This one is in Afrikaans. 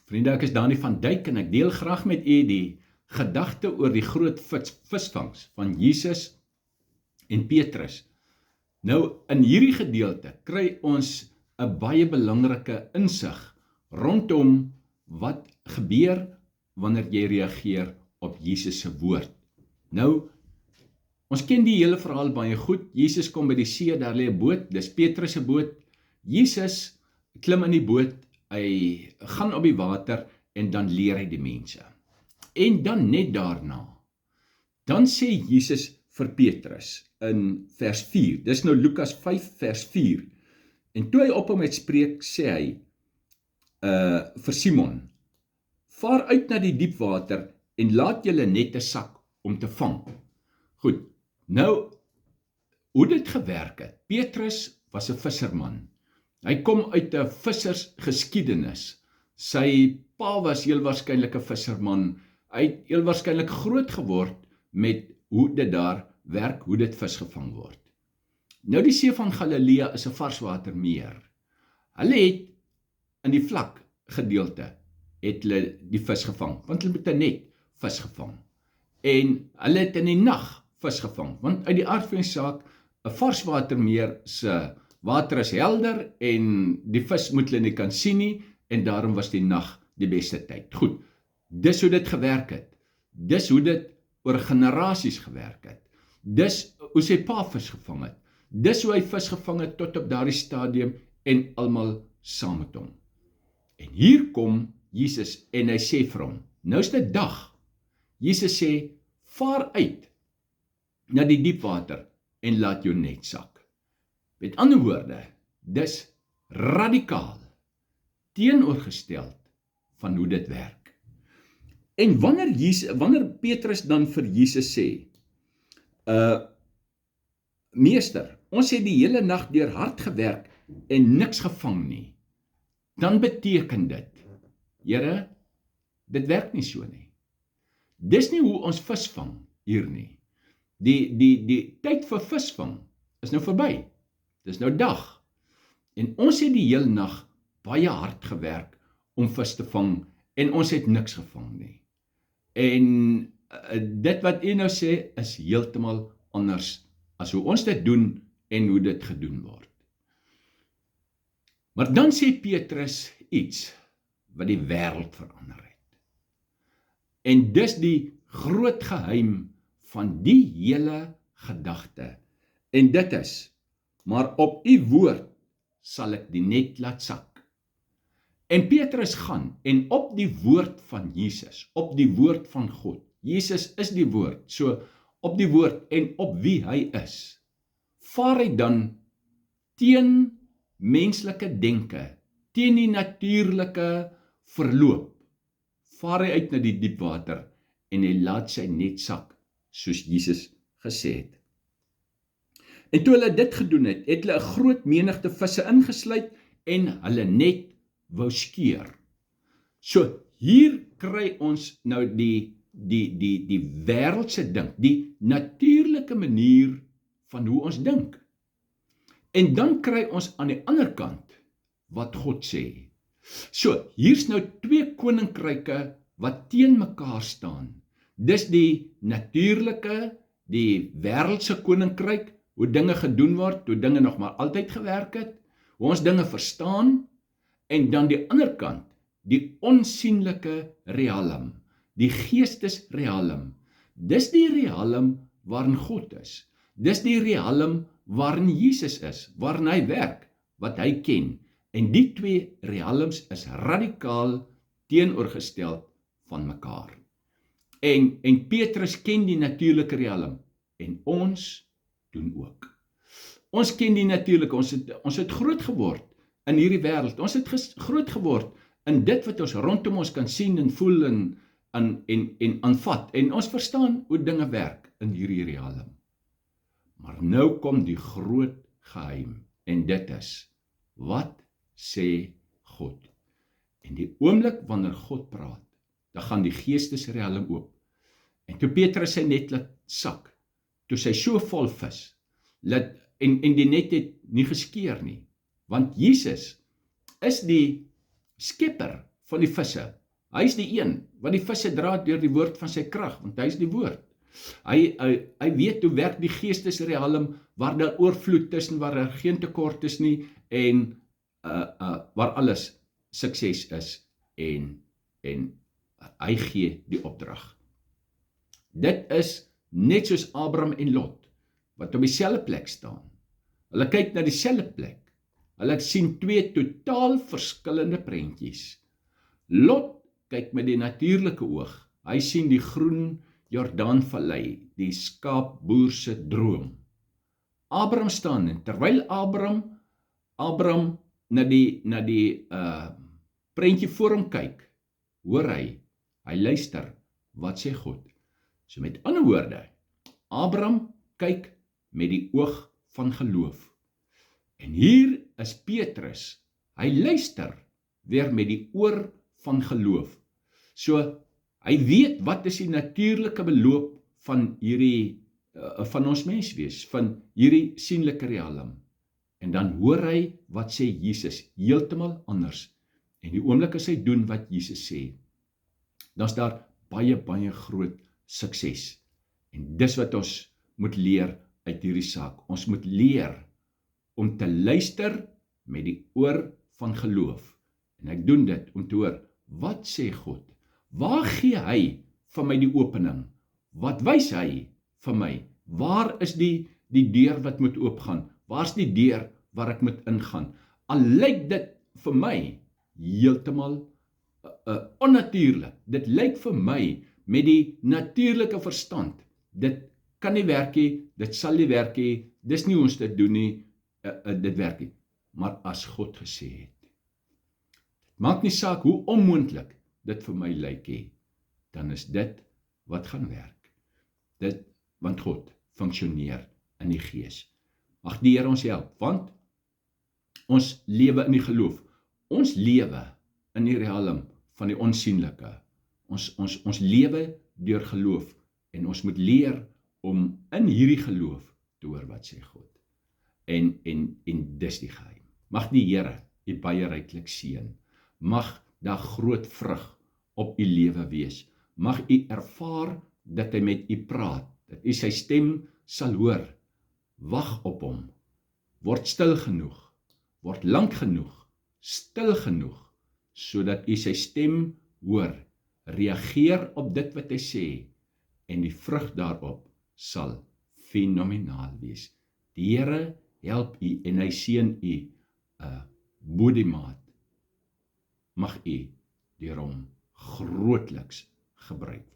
Vriende, ek is Dani van Dijk en ek deel graag met u die gedagte oor die groot visvangs van Jesus en Petrus. Nou, in hierdie gedeelte kry ons 'n baie belangrike insig rondom wat gebeur wanneer jy reageer op Jesus se woord. Nou, ons ken die hele verhaal baie goed. Jesus kom by die see, daar lê 'n boot, dis Petrus se boot. Jesus klim in die boot, hy gaan op die water en dan leer hy die mense. En dan net daarna, dan sê Jesus vir Petrus in vers 4, dis nou Lukas 5 vers 4, en toe hy op hom het spreek, sê hy vir Simon, vaar uit na die diep water en laat julle nette sak om te vang. Goed, nou, hoe dit gewerk het, Petrus was 'n visserman. Hy kom uit 'n vissersgeskiedenis. Sy pa was heel waarskynlik 'n visserman. Hy het heel waarskynlik groot geword met hoe dit daar werk, hoe dit vis gevang word. Nou die see van Galilea is 'n varswatermeer. Hulle het in die vlak gedeelte het hulle die vis gevang, want hulle het 'n net vis gevang. En hulle het in die nag vis gevang, want uit die aard van die saak, 'n varswatermeer se water is helder en die vis moet hulle nie kan sien nie, en daarom was die nag die beste tyd. Goed, dis hoe dit gewerk het. Dis hoe dit oor generasies gewerk het. Dis hoe sy pa vis gevang het. Dis hoe hy vis gevang het tot op daardie stadium en almal saam met hom. En hier kom Jesus en hy sê vir hom, nou is dit dag. Jesus sê, vaar uit na die diep water en laat jou net sak. Met ander woorde, dis radikaal teenoorgestel van hoe dit werk. En wanneer Petrus dan vir Jesus sê, Meester, ons het die hele nag deur hard gewerk en niks gevang nie, dan beteken dit, Here, dit werk nie so nie. Dis nie hoe ons vis vang hier nie. Die tyd vir visvang is nou verby. Dis nou dag. En ons het die hele nag baie hard gewerk om vis te vang en ons het niks gevang nie. En dit wat u nou sê is heeltemal anders as hoe ons dit doen en hoe dit gedoen word. Maar dan sê Petrus iets wat die wêreld verander het. En dis die groot geheim van die hele gedagte. En dit is, maar op u woord sal ek die net laat sak. En Petrus gaan en op die woord van Jesus, op die woord van God. Jesus is die woord, so op die woord en op wie hy is, vaar hy dan teen menslike denke, teen die natuurlike verloop, vaar hy uit na die diep water en hy laat sy net sak, soos Jesus gesê het. En toe hulle dit gedoen het, het hulle 'n groot menigte visse ingesluit en hulle net wou skeer. So hier kry ons nou die wêreldse dink, die natuurlike manier van hoe ons dink. En dan kry ons aan die ander kant wat God sê. So, hier's nou twee koninkryke wat teen mekaar staan. Dis die natuurlike, die wêreldse koninkryk, hoe dinge gedoen word, hoe dinge nog maar altyd gewerk het, hoe ons dinge verstaan, en dan die ander kant, die onsienlike realm, die geestesrealm. Dis die realm waarin God is. Dis die realm waarin Jesus is, waarin hy werk, wat hy ken. En die twee realms is radikaal teenoorgestel van mekaar. En Petrus ken die natuurlike realm, en ons doen ook. Ons ken die natuurlike, ons het groot geword in hierdie wêreld. Ons het groot geword in dit wat ons rondom ons kan sien en voel en aanvat. En ons verstaan hoe dinge werk in hierdie realm. Maar nou kom die groot geheim, en dit is, wat sê God? En die oomblik wanneer God praat, dan gaan die geestesrealm oop. En toe Petrus sy net laat sak, toe sy so vol vis, en die net het nie geskeer nie, want Jesus is die skepper van die visse. Hy is die een wat die visse dra deur die woord van sy krag, want hy is die woord. Hy weet hoe werk die geestesrealm, waar daar oorvloed tussen, waar daar geen tekort is nie, en waar alles sukses is, en hy gee die opdrag. Dit is net soos Abraham en Lot, wat op dieselfde plek staan. Hulle kyk na dieselfde plek. Hulle sien twee totaal verskillende prentjies. Lot kyk met die natuurlike oog. Hy sien die groen Jordaanvallei, die skaapboer se droom. Abraham staan, en terwyl Abraham na die prentjie voor hom kyk, hoor hy luister, wat sê God? So met ander woorde, Abraham kyk met die oog van geloof. En hier is Petrus, hy luister weer met die oor van geloof. So, hy weet wat is die natuurlike beloop van hierdie, van ons menswees, van hierdie sienlike realm. En dan hoor hy wat sê Jesus, heeltemal anders. En die oomblik as hy doen wat Jesus sê, dan is daar baie groot sukses. En dis wat ons moet leer uit hierdie saak. Ons moet leer om te luister met die oor van geloof. En ek doen dit om te hoor, wat sê God? Waar gee hy vir my die opening? Wat wys hy vir my? Waar is die deur wat moet oopgaan? Waar is die deur waar ek moet ingaan? Al lyk dit vir my heeltemal onnatuurlik. Dit lyk vir my met die natuurlike verstand. Dit kan nie werk nie, dit sal nie werk nie, dis nie hoe ons dit doen nie, dit werk nie. Maar as God gesê het, maak nie saak hoe onmoontlik dit vir my lyk nie, dan is dit wat gaan werk. Want God funksioneer in die gees. Mag die Here ons help, want ons lewe in die geloof. Ons lewe in die realm van die onsienlike. Ons lewe deur geloof, en ons moet leer om in hierdie geloof te hoor wat sê God. En dis die geheim. Mag die Here u baie ryklik seën. Mag daar groot vrug op u lewe wees. Mag u ervaar dat hy met u praat, dat u sy stem sal hoor. Wag op hom. Word stil genoeg. Word lank genoeg. Stil genoeg, sodat u sy stem hoor. Reageer op dit wat hy sê, en die vrug daarop sal fenomenaal wees. Die Here help u en hy seën u bo die maat. Mag u deur hom grootliks gebruik word.